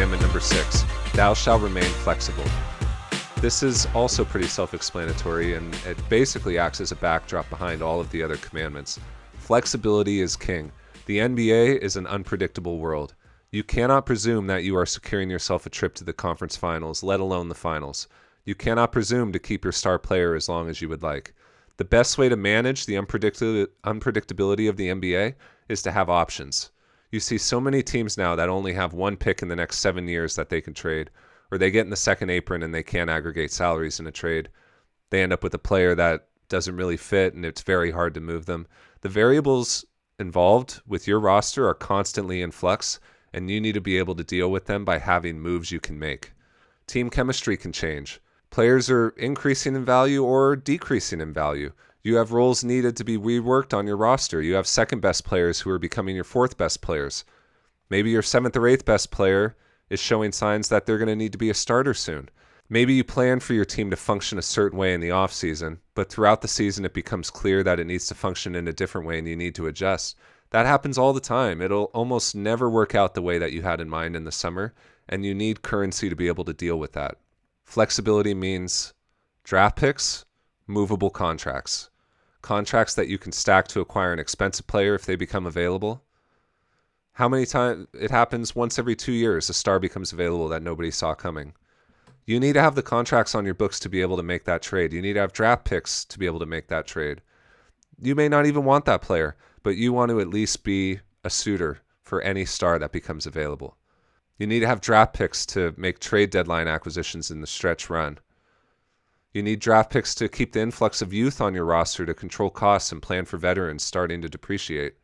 commandment number 6, thou shalt remain flexible. This is also pretty self-explanatory, and it basically acts as a backdrop behind all of the other commandments. Flexibility is king. The NBA is an unpredictable world. You cannot presume that you are securing yourself a trip to the conference finals, let alone the finals. You cannot presume to keep your star player as long as you would like. The best way to manage the unpredictability of the NBA is to have options. You see so many teams now that only have one pick in the next 7 years that they can trade, or they get in the second apron and they can't aggregate salaries in a trade. They end up with a player that doesn't really fit, and it's very hard to move them. The variables involved with your roster are constantly in flux, and you need to be able to deal with them by having moves you can make. Team chemistry can change. Players are increasing in value or decreasing in value. You have roles needed to be reworked on your roster. You have second best players who are becoming your fourth best players. Maybe your seventh or eighth best player is showing signs that they're going to need to be a starter soon. Maybe you plan for your team to function a certain way in the offseason, but throughout the season it becomes clear that it needs to function in a different way and you need to adjust. That happens all the time. It'll almost never work out the way that you had in mind in the summer, and you need currency to be able to deal with that. Flexibility means draft picks, movable contracts. Contracts that you can stack to acquire an expensive player if they become available. How many times it happens? Once every 2 years, a star becomes available that nobody saw coming. You need to have the contracts on your books to be able to make that trade. You need to have draft picks to be able to make that trade. You may not even want that player, but you want to at least be a suitor for any star that becomes available. You need to have draft picks to make trade deadline acquisitions in the stretch run. You need draft picks to keep the influx of youth on your roster to control costs and plan for veterans starting to depreciate.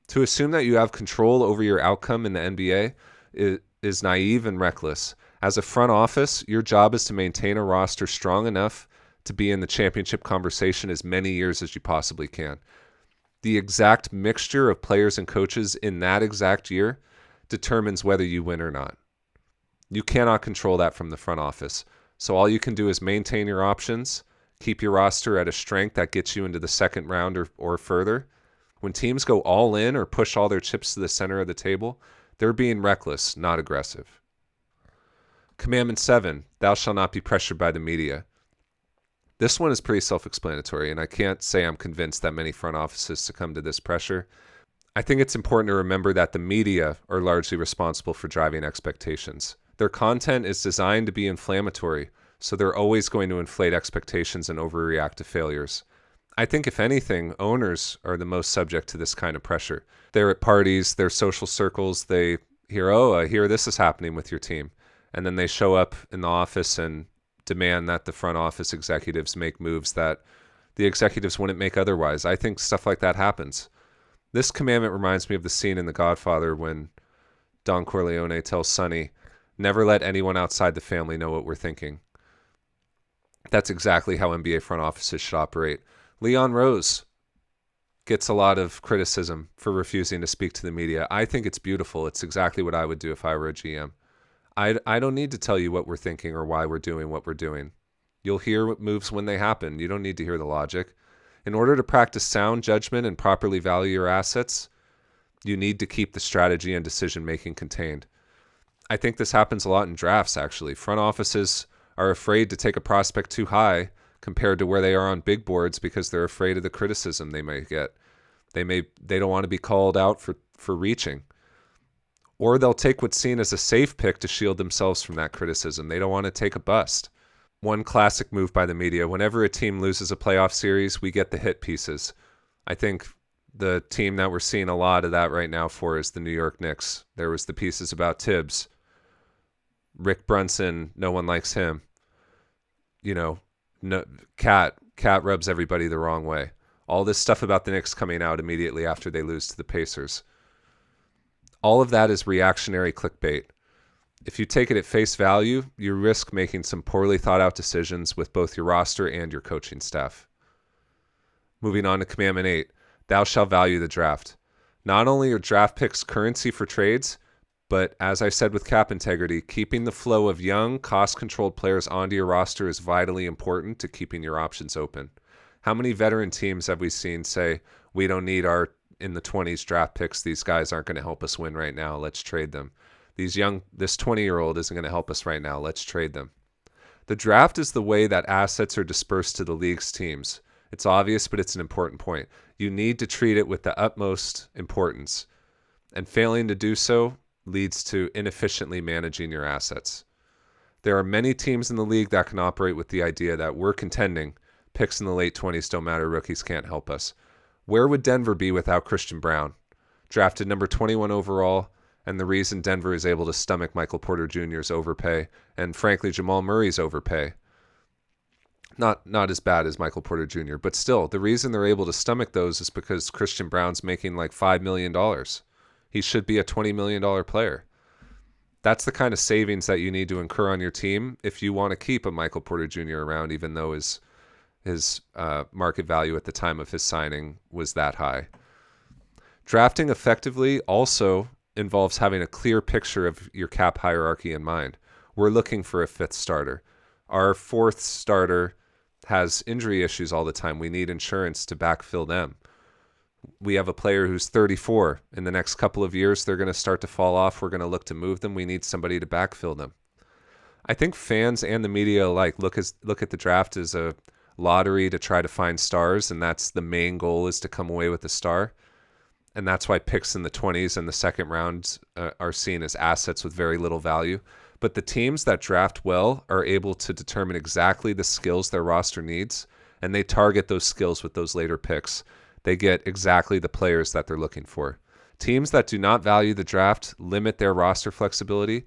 To assume that you have control over your outcome in the NBA is naive and reckless. As a front office, your job is to maintain a roster strong enough to be in the championship conversation as many years as you possibly can. The exact mixture of players and coaches in that exact year determines whether you win or not. You cannot control that from the front office. So all you can do is maintain your options, keep your roster at a strength that gets you into the second round or further. When teams go all in or push all their chips to the center of the table, they're being reckless, not aggressive. Commandment 7, thou shalt not be pressured by the media. This one is pretty self-explanatory, and I can't say I'm convinced that many front offices succumb to this pressure. I think it's important to remember that the media are largely responsible for driving expectations. Their content is designed to be inflammatory, so they're always going to inflate expectations and overreact to failures. I think if anything, owners are the most subject to this kind of pressure. They're at parties, they're social circles, they hear, I hear this is happening with your team. And then they show up in the office and demand that the front office executives make moves that the executives wouldn't make otherwise. I think stuff like that happens. This commandment reminds me of the scene in The Godfather when Don Corleone tells Sonny, never let anyone outside the family know what we're thinking. That's exactly how NBA front offices should operate. Leon Rose gets a lot of criticism for refusing to speak to the media. I think it's beautiful. It's exactly what I would do if I were a GM. I don't need to tell you what we're thinking or why we're doing what we're doing. You'll hear moves when they happen. You don't need to hear the logic. In order to practice sound judgment and properly value your assets, you need to keep the strategy and decision-making contained. I think this happens a lot in drafts, actually. Front offices are afraid to take a prospect too high compared to where they are on big boards because they're afraid of the criticism they may get. They don't want to be called out for reaching. Or they'll take what's seen as a safe pick to shield themselves from that criticism. They don't want to take a bust. One classic move by the media, whenever a team loses a playoff series, we get the hit pieces. I think the team that we're seeing a lot of that right now for is the New York Knicks. There was the pieces about Tibbs. Rick Brunson, no one likes him. Cat rubs everybody the wrong way. All this stuff about the Knicks coming out immediately after they lose to the Pacers. All of that is reactionary clickbait. If you take it at face value, you risk making some poorly thought out decisions with both your roster and your coaching staff. Moving on to Commandment 8, thou shalt value the draft. Not only are draft picks currency for trades, but as I said with cap integrity, keeping the flow of young, cost-controlled players onto your roster is vitally important to keeping your options open. How many veteran teams have we seen say, we don't need our in the 20s draft picks, these guys aren't going to help us win right now, let's trade them? This 20-year-old isn't going to help us right now. Let's trade them. The draft is the way that assets are dispersed to the league's teams. It's obvious, but it's an important point. You need to treat it with the utmost importance, and failing to do so leads to inefficiently managing your assets. There are many teams in the league that can operate with the idea that we're contending. Picks in the late 20s don't matter. Rookies can't help us. Where would Denver be without Christian Brown? Drafted number 21 overall, and the reason Denver is able to stomach Michael Porter Jr.'s overpay and, frankly, Jamal Murray's overpay. Not as bad as Michael Porter Jr., but still, the reason they're able to stomach those is because Christian Brown's making like $5 million. He should be a $20 million player. That's the kind of savings that you need to incur on your team if you want to keep a Michael Porter Jr. around, even though his market value at the time of his signing was that high. Drafting effectively also involves having a clear picture of your cap hierarchy in mind. We're looking for a fifth starter. Our fourth starter has injury issues all the time. We need insurance to backfill them. We have a player who's 34. In the next couple of years, they're going to start to fall off. We're going to look to move them. We need somebody to backfill them. I think fans and the media alike look at the draft as a lottery to try to find stars, and that's the main goal, is to come away with a star. And that's why picks in the 20s and the second round are seen as assets with very little value. But the teams that draft well are able to determine exactly the skills their roster needs, and they target those skills with those later picks. They get exactly the players that they're looking for. Teams that do not value the draft limit their roster flexibility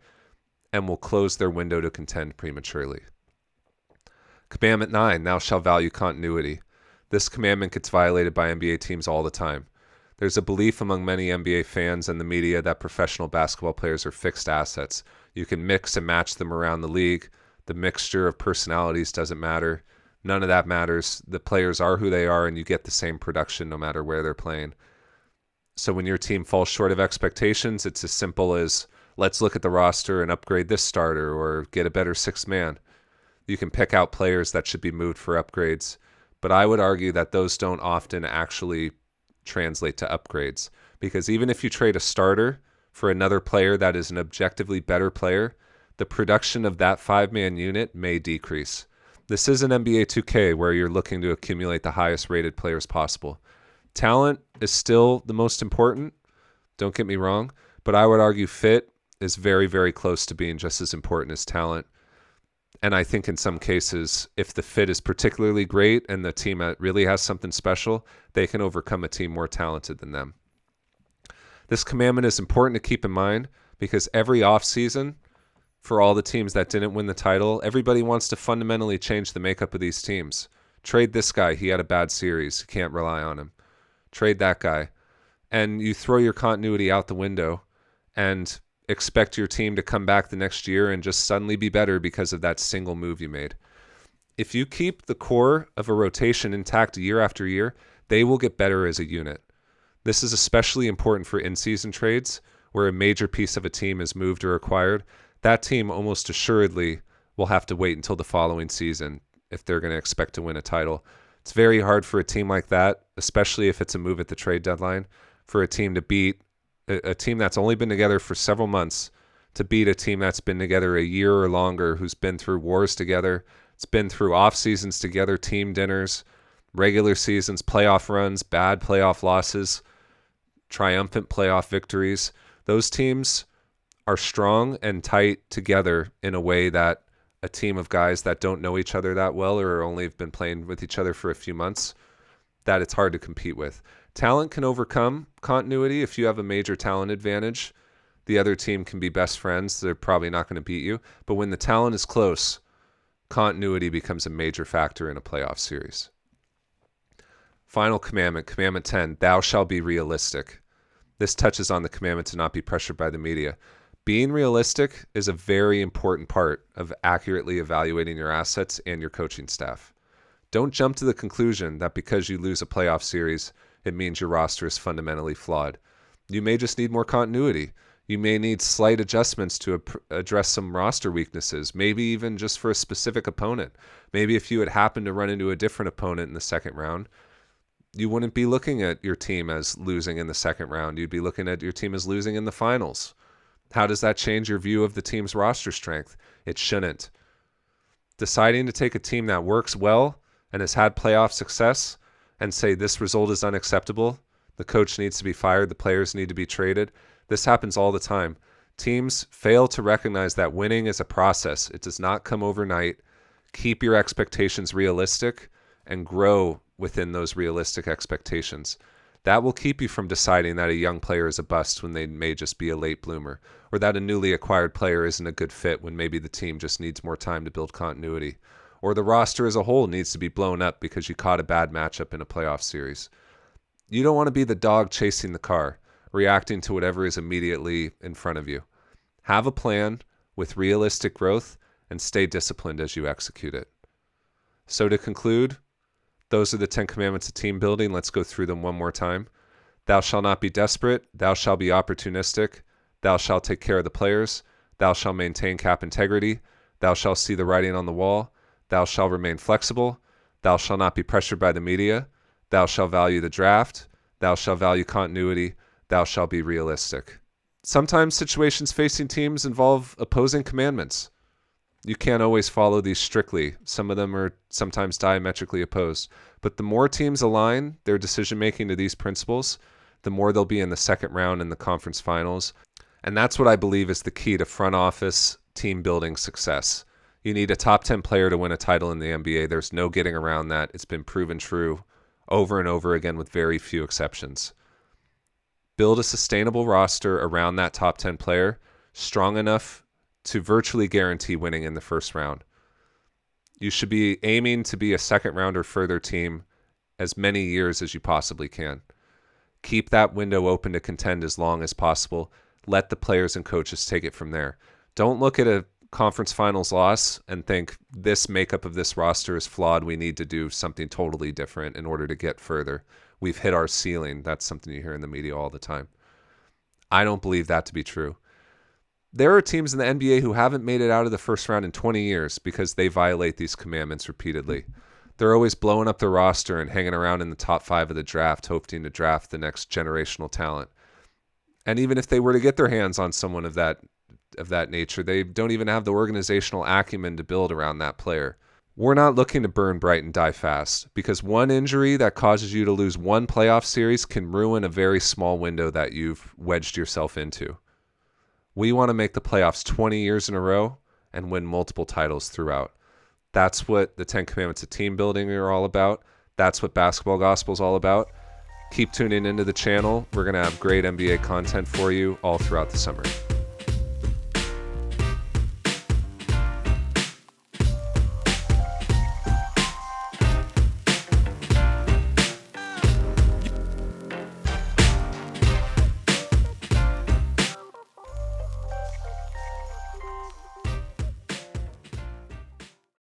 and will close their window to contend prematurely. Commandment 9, thou shalt value continuity. This commandment gets violated by NBA teams all the time. There's a belief among many NBA fans and the media that professional basketball players are fixed assets. You can mix and match them around the league. The mixture of personalities doesn't matter. None of that matters. The players are who they are, and you get the same production no matter where they're playing. So when your team falls short of expectations, it's as simple as, let's look at the roster and upgrade this starter or get a better sixth man. You can pick out players that should be moved for upgrades, but I would argue that those don't often actually translate to upgrades, because even if you trade a starter for another player that is an objectively better player, the production of that five-man unit may decrease. This isn't NBA 2K where you're looking to accumulate the highest rated players possible. Talent is still the most important, don't get me wrong, but I would argue fit is very, very close to being just as important as talent. And I think in some cases, if the fit is particularly great and the team really has something special, they can overcome a team more talented than them. This commandment is important to keep in mind because every offseason, for all the teams that didn't win the title, everybody wants to fundamentally change the makeup of these teams. Trade this guy. He had a bad series. You can't rely on him. Trade that guy. And you throw your continuity out the window and expect your team to come back the next year and just suddenly be better because of that single move you made. If you keep the core of a rotation intact year after year, they will get better as a unit. This is especially important for in-season trades where a major piece of a team is moved or acquired. That team almost assuredly will have to wait until the following season if they're going to expect to win a title. It's very hard for a team like that, especially if it's a move at the trade deadline, for a team to beat a team that's only been together for several months, to beat a team that's been together a year or longer, who's been through wars together. It's been through off seasons together, team dinners, regular seasons, playoff runs, bad playoff losses, triumphant playoff victories. Those teams are strong and tight together in a way that a team of guys that don't know each other that well or only have been playing with each other for a few months, that it's hard to compete with. Talent can overcome continuity. If you have a major talent advantage, the other team can be best friends. They're probably not going to beat you. But when the talent is close, continuity becomes a major factor in a playoff series. Final commandment, commandment 10, thou shalt be realistic. This touches on the commandment to not be pressured by the media. Being realistic is a very important part of accurately evaluating your assets and your coaching staff. Don't jump to the conclusion that because you lose a playoff series, it means your roster is fundamentally flawed. You may just need more continuity. You may need slight adjustments to address some roster weaknesses, maybe even just for a specific opponent. Maybe if you had happened to run into a different opponent in the second round, you wouldn't be looking at your team as losing in the second round. You'd be looking at your team as losing in the finals. How does that change your view of the team's roster strength? It shouldn't. Deciding to take a team that works well and has had playoff success and say this result is unacceptable, the coach needs to be fired, the players need to be traded. This happens all the time. Teams fail to recognize that winning is a process. It does not come overnight. Keep your expectations realistic and grow within those realistic expectations. That will keep you from deciding that a young player is a bust when they may just be a late bloomer, or that a newly acquired player isn't a good fit when maybe the team just needs more time to build continuity, or the roster as a whole needs to be blown up because you caught a bad matchup in a playoff series. You don't want to be the dog chasing the car, reacting to whatever is immediately in front of you. Have a plan with realistic growth and stay disciplined as you execute it. So to conclude, those are the 10 commandments of team building. Let's go through them one more time. Thou shalt not be desperate. Thou shalt be opportunistic. Thou shalt take care of the players. Thou shalt maintain cap integrity. Thou shalt see the writing on the wall. Thou shalt remain flexible. Thou shalt not be pressured by the media. Thou shalt value the draft. Thou shalt value continuity. Thou shalt be realistic. Sometimes situations facing teams involve opposing commandments. You can't always follow these strictly. Some of them are sometimes diametrically opposed. But the more teams align their decision-making to these principles, the more they'll be in the second round in the conference finals. And that's what I believe is the key to front office team building success. You need a top 10 player to win a title in the NBA. There's no getting around that. It's been proven true over and over again with very few exceptions. Build a sustainable roster around that top 10 player, strong enough to virtually guarantee winning in the first round. You should be aiming to be a second round or further team as many years as you possibly can. Keep that window open to contend as long as possible. Let the players and coaches take it from there. Don't look at a conference finals loss and think this makeup of this roster is flawed. We need to do something totally different in order to get further. We've hit our ceiling. That's something you hear in the media all the time. I don't believe that to be true. There are teams in the NBA who haven't made it out of the first round in 20 years because they violate these commandments repeatedly. They're always blowing up the roster and hanging around in the top 5 of the draft, hoping to draft the next generational talent. And even if they were to get their hands on someone of that nature, they don't even have the organizational acumen to build around that player. We're not looking to burn bright and die fast, because one injury that causes you to lose one playoff series can ruin a very small window that you've wedged yourself into. We want to make the playoffs 20 years in a row and win multiple titles throughout. That's what the 10 Commandments of team building are all about. That's what Basketball Gospel is all about. Keep tuning into the channel. We're going to have great NBA content for you all throughout the summer.